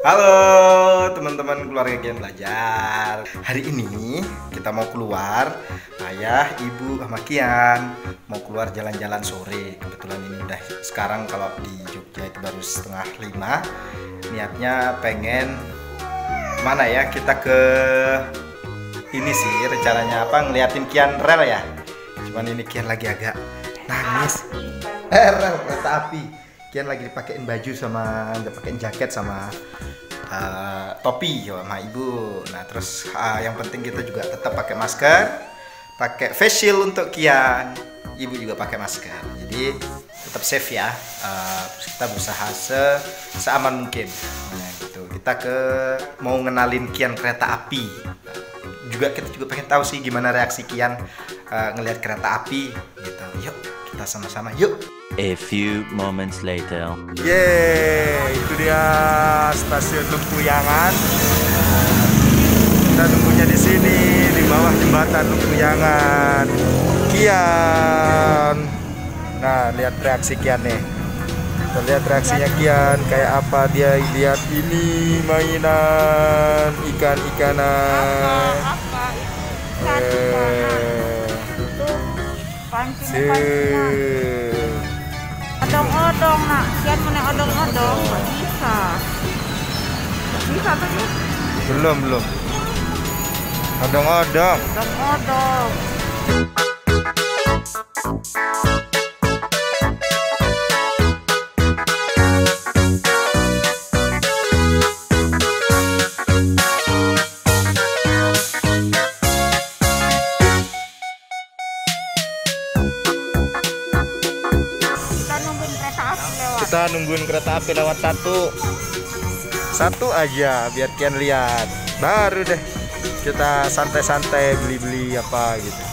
Halo teman-teman keluarga Kian Belajar. Hari ini kita mau keluar. Ayah, ibu, sama Kian mau keluar jalan-jalan sore. Kebetulan ini udah sekarang kalau di Jogja itu baru 4:30. Niatnya pengen mana ya, kita ke ini sih rencananya apa, ngeliatin Kian rel ya. Cuman ini Kian lagi agak nangis. Rel kereta api. Kian lagi dipakein baju sama dipakein jaket sama topi sama ibu. Nah terus yang penting kita juga tetap pakai masker, pakai face shield untuk Kian. Ibu juga pakai masker. Jadi tetap safe ya. Terus kita berusaha seaman mungkin. Nah gitu. Kita mau ngenalin Kian kereta api. Kita juga pengen tahu sih gimana reaksi Kian ngelihat kereta api gitu. Yuk kita sama-sama yuk. A few moments later. Yeay, itu dia stasiun Lengkuyangan. Kita nunggunya di sini di bawah jembatan Lengkuyangan. Kian. Nah, lihat reaksi Kian nih. Kita lihat reaksinya Kian kayak apa, dia lihat ini mainan ikan-ikanan. Odong-odong nak, Kian mau naik odong-odong, nggak bisa. Bisa tadi? Belum. Odong-odong. Odong-odong. Kita nungguin kereta api lewat satu aja biar Kian lihat, baru deh kita santai-santai beli-beli apa gitu.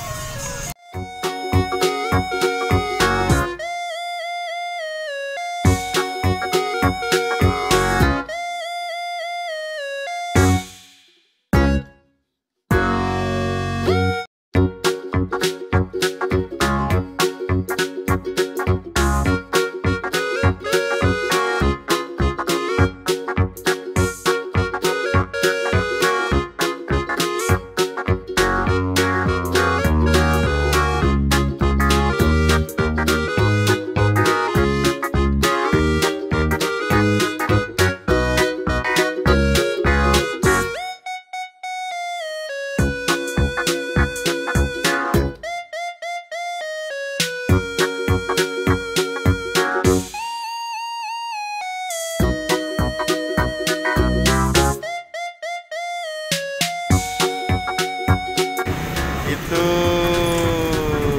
Itu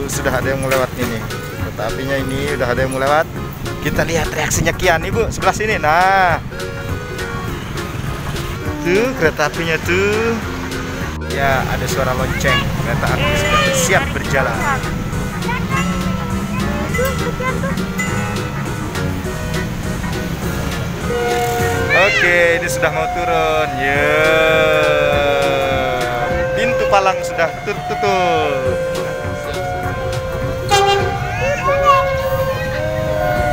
sudah ada yang mau lewat ini, kereta apinya ini udah ada yang mau lewat. Kita lihat reaksinya Kian, ibu sebelah sini. Nah tuh kereta apinya tuh ya, ada suara lonceng, kereta api sudah siap berjalan. Oke, ini sudah mau turun ya. Palang sudah tertutup.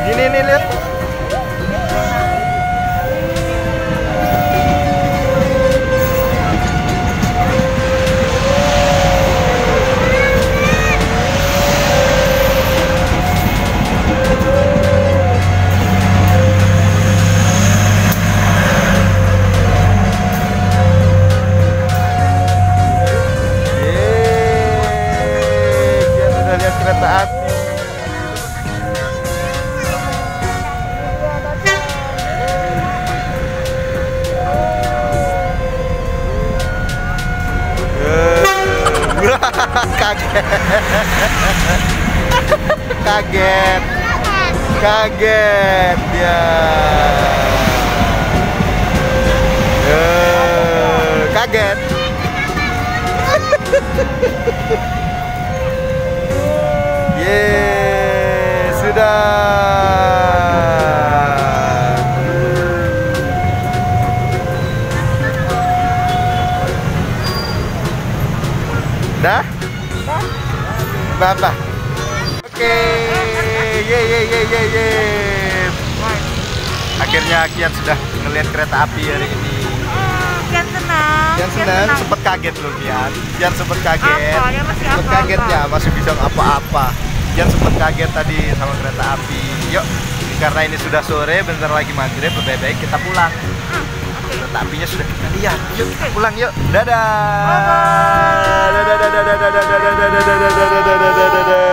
Ini nih lihat. Kereta api. Kaget ya. Kaget. Sudah. Dah? Bapak. Oke. Ye. Akhirnya Kian sudah ngelihat kereta api hari ini. Kian senang. Kian senang, sempet kaget loh Kian. Kian sempet kaget. Apa? Dia masih Sempet apa-apa. kaget ya, masih bisa apa-apa. Kian sempet kaget tadi sama kereta api. Yuk, karena ini sudah sore, bentar lagi maghrib, lebih baik kita pulang. Kereta apinya sudah kita lihat. Yuk kita pulang yuk. Dadah. Dadah. Dadah. Dadah. Dadah. Dadah. Dadah. Dadah. Dadah. Dadah.